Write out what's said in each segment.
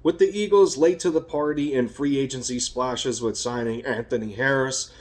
With the Eagles late to the party in free agency splashes with signing Anthony Harris,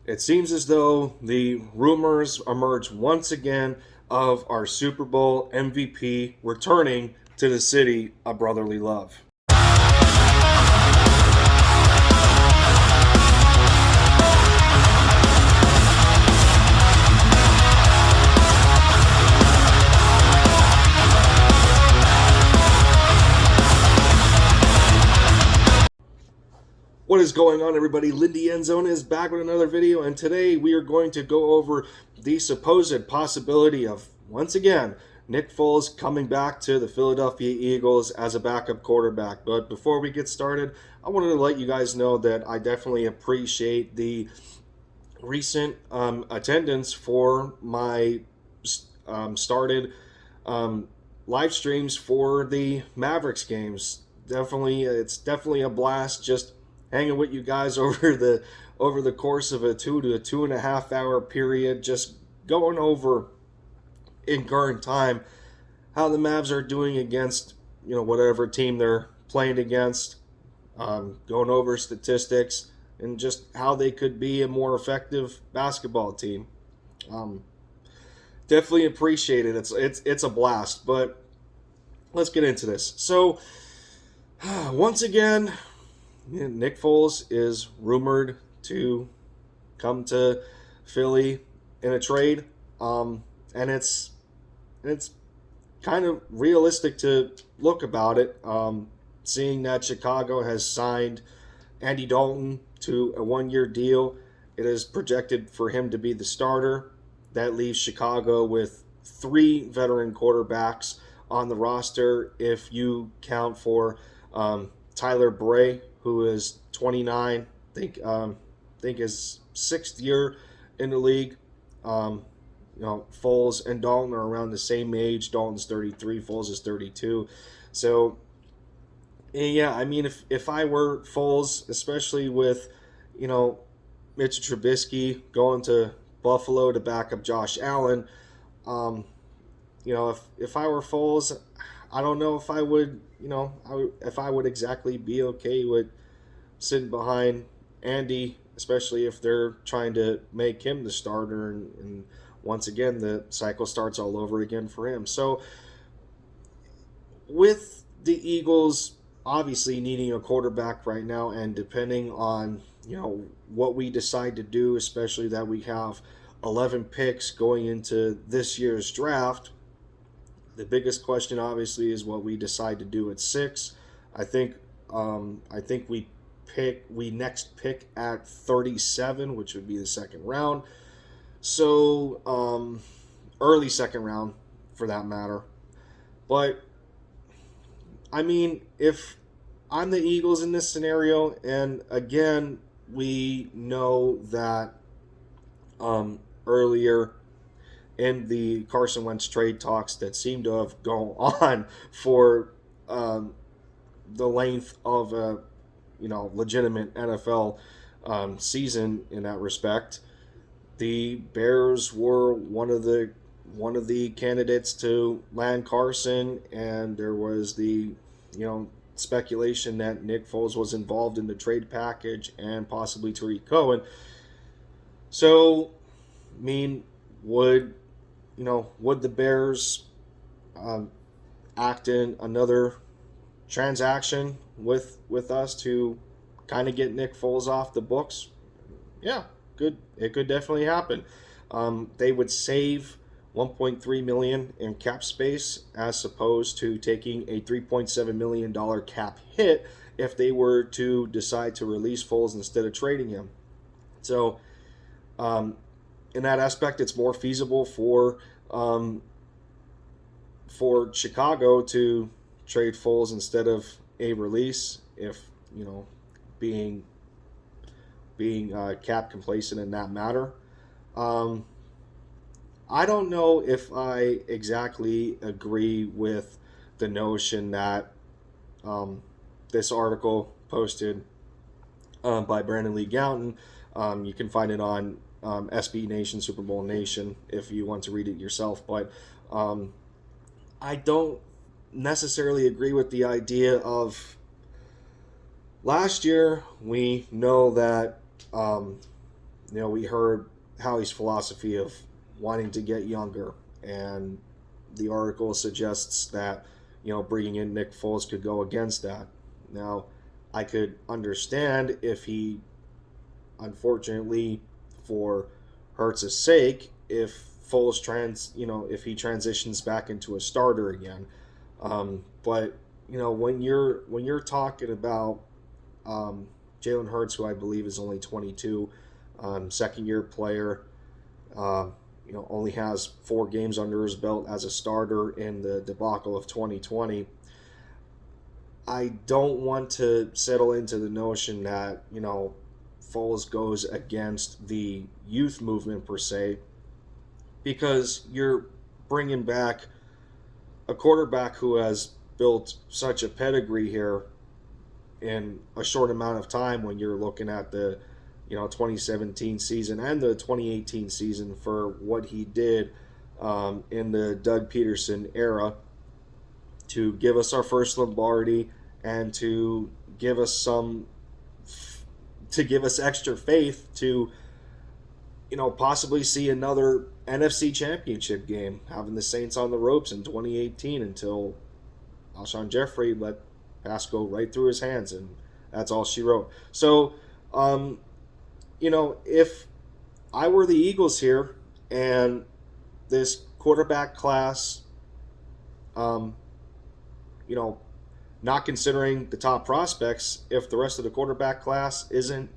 it seems as though the rumors emerge once again of our Super Bowl MVP returning to the city of brotherly love. What is going on, everybody? Lindy Endzone is back with another video, and today we are going to go over the supposed possibility of, once again, Nick Foles coming back to the Philadelphia Eagles as a backup quarterback. But before we get started, I wanted to let you guys know that I definitely appreciate the recent attendance for my started live streams for the Mavericks games. It's definitely a blast just hanging with you guys over the course of a 2 to 2.5 hour period, just going over in current time how the Mavs are doing against whatever team they're playing against, going over statistics and just how they could be a more effective basketball team. Definitely appreciate it. It's a blast. But let's get into this. So once again, Nick Foles is rumored to come to Philly in a trade, and it's kind of realistic to look about it, seeing that Chicago has signed Andy Dalton to a 1-year deal. It is projected for him to be the starter. That leaves Chicago with 3 veteran quarterbacks on the roster, if you count for Tyler Bray, who is 29, I think his 6th year in the league. Foles and Dalton are around the same age. Dalton's 33, Foles is 32. So, yeah, I mean, if I were Foles, especially with, Mitch Trubisky going to Buffalo to back up Josh Allen, if I were Foles, I don't know if I would, if I would exactly be okay with sitting behind Andy, especially if they're trying to make him the starter, and once again the cycle starts all over again for him. So with the Eagles obviously needing a quarterback right now, and depending on what we decide to do, especially that we have 11 picks going into this year's draft, the biggest question obviously is what we decide to do at 6. I think we next pick at 37, which would be the second round. So early second round for that matter. But I mean, if I'm the Eagles in this scenario, and again, we know that earlier in the Carson Wentz trade talks that seem to have gone on for the length of a legitimate NFL season in that respect, the Bears were one of the candidates to land Carson, and there was the speculation that Nick Foles was involved in the trade package and possibly Tariq Cohen. So, I mean, would the Bears act in another transaction with us to kind of get Nick Foles off the books? Yeah, it could definitely happen. They would save $1.3 million in cap space as opposed to taking a $3.7 million cap hit if they were to decide to release Foles instead of trading him. So in that aspect, it's more feasible for Chicago to trade Foles instead of a release, if being cap complacent in that matter. I don't know if I exactly agree with the notion that this article posted by Brandon Lee Gowton. You can find it on SB Nation, Super Bowl Nation, if you want to read it yourself. But I don't necessarily agree with the idea of Last year, we know that, we heard Howie's philosophy of wanting to get younger, and the article suggests that, bringing in Nick Foles could go against that. Now, I could understand if he, unfortunately, for Hurts' sake, if if he transitions back into a starter again. But when you're talking about Jalen Hurts, who I believe is only 22, second year player, only has 4 games under his belt as a starter in the debacle of 2020. I don't want to settle into the notion that, Foles goes against the youth movement per se, because you're bringing back a quarterback who has built such a pedigree here in a short amount of time when you're looking at the 2017 season and the 2018 season for what he did in the Doug Peterson era to give us our first Lombardi and to give us extra faith to possibly see another NFC Championship game, having the Saints on the ropes in 2018 until Alshon Jeffrey let pass go right through his hands, and that's all she wrote. So, if I were the Eagles here and this quarterback class, not considering the top prospects, if the rest of the quarterback class isn't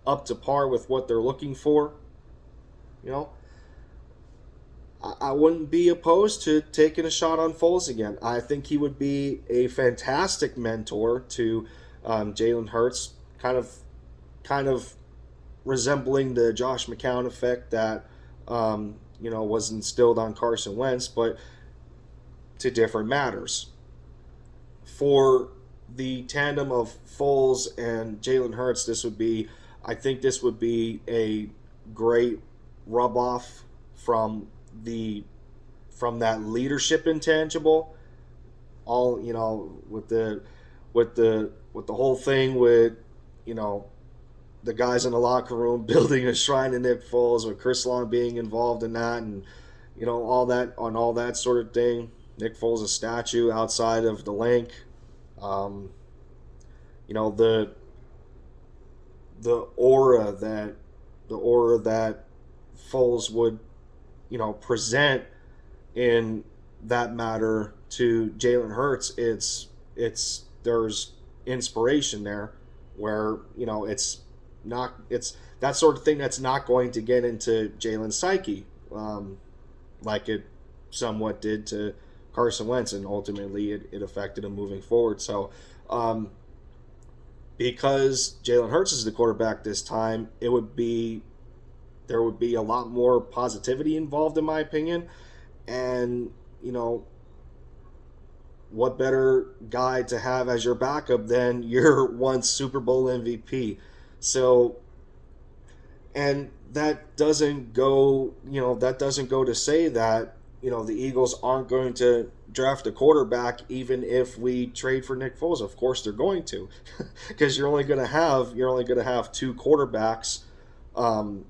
up to par with what they're looking for, I wouldn't be opposed to taking a shot on Foles again. I think he would be a fantastic mentor to Jalen Hurts, kind of resembling the Josh McCown effect that was instilled on Carson Wentz, but to different matters. For the tandem of Foles and Jalen Hurts, I think this would be a great rub off from that leadership intangible. All with the whole thing with the guys in the locker room building a shrine to Nick Foles, with Chris Long being involved in that, and all that sort of thing. Nick Foles a statue outside of the link. The aura that Foles would present in that matter to Jalen Hurts, there's inspiration there where it's that sort of thing that's not going to get into Jalen's psyche, like it somewhat did to Carson Wentz, and ultimately it affected him moving forward. So because Jalen Hurts is the quarterback this time, there would be a lot more positivity involved, in my opinion. And, what better guy to have as your backup than your once Super Bowl MVP? So, and that doesn't go to say that, the Eagles aren't going to draft a quarterback even if we trade for Nick Foles. Of course they're going to, because you're only going to have 2 quarterbacks on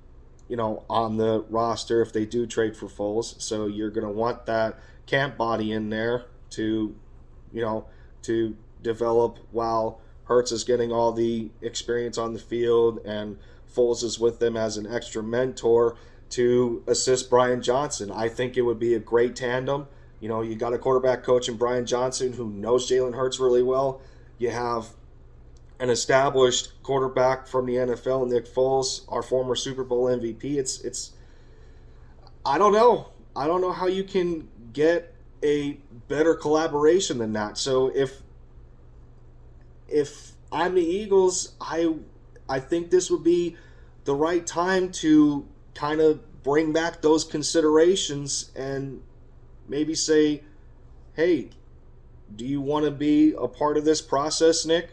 the roster if they do trade for Foles. So you're going to want that camp body in there to develop while Hurts is getting all the experience on the field and Foles is with them as an extra mentor to assist Brian Johnson. I think it would be a great tandem. You got a quarterback coach in Brian Johnson who knows Jalen Hurts really well. You have an established quarterback from the NFL, Nick Foles, our former Super Bowl MVP. It's I don't know. I don't know how you can get a better collaboration than that. So if I'm the Eagles, I think this would be the right time to kind of bring back those considerations and maybe say, hey, do you want to be a part of this process, Nick?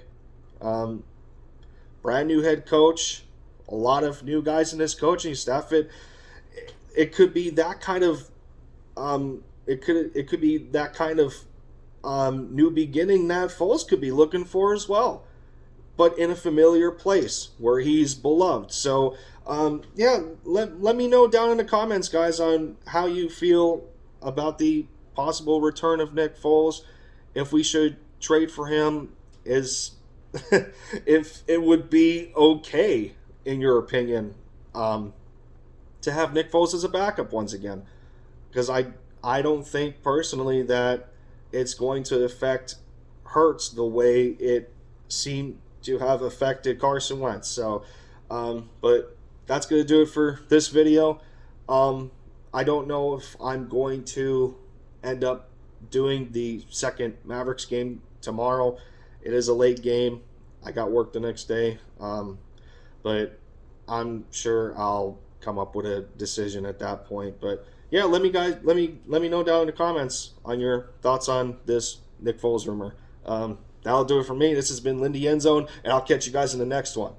Brand new head coach, a lot of new guys in this coaching staff. It could be that kind of it could be that kind of new beginning that Foles could be looking for as well. but in a familiar place where he's beloved. So, yeah, let me know down in the comments, guys, on how you feel about the possible return of Nick Foles. If we should trade for him, is if it would be okay, in your opinion, to have Nick Foles as a backup once again. Because I don't think personally that it's going to affect Hurts the way it seemed to have affected Carson Wentz. So, but that's going to do it for this video. I don't know if I'm going to end up doing the second Mavericks game tomorrow. It is a late game. I got work the next day, but I'm sure I'll come up with a decision at that point. But yeah, let me know down in the comments on your thoughts on this Nick Foles rumor. That'll do it for me. This has been Lindy Endzone, and I'll catch you guys in the next one.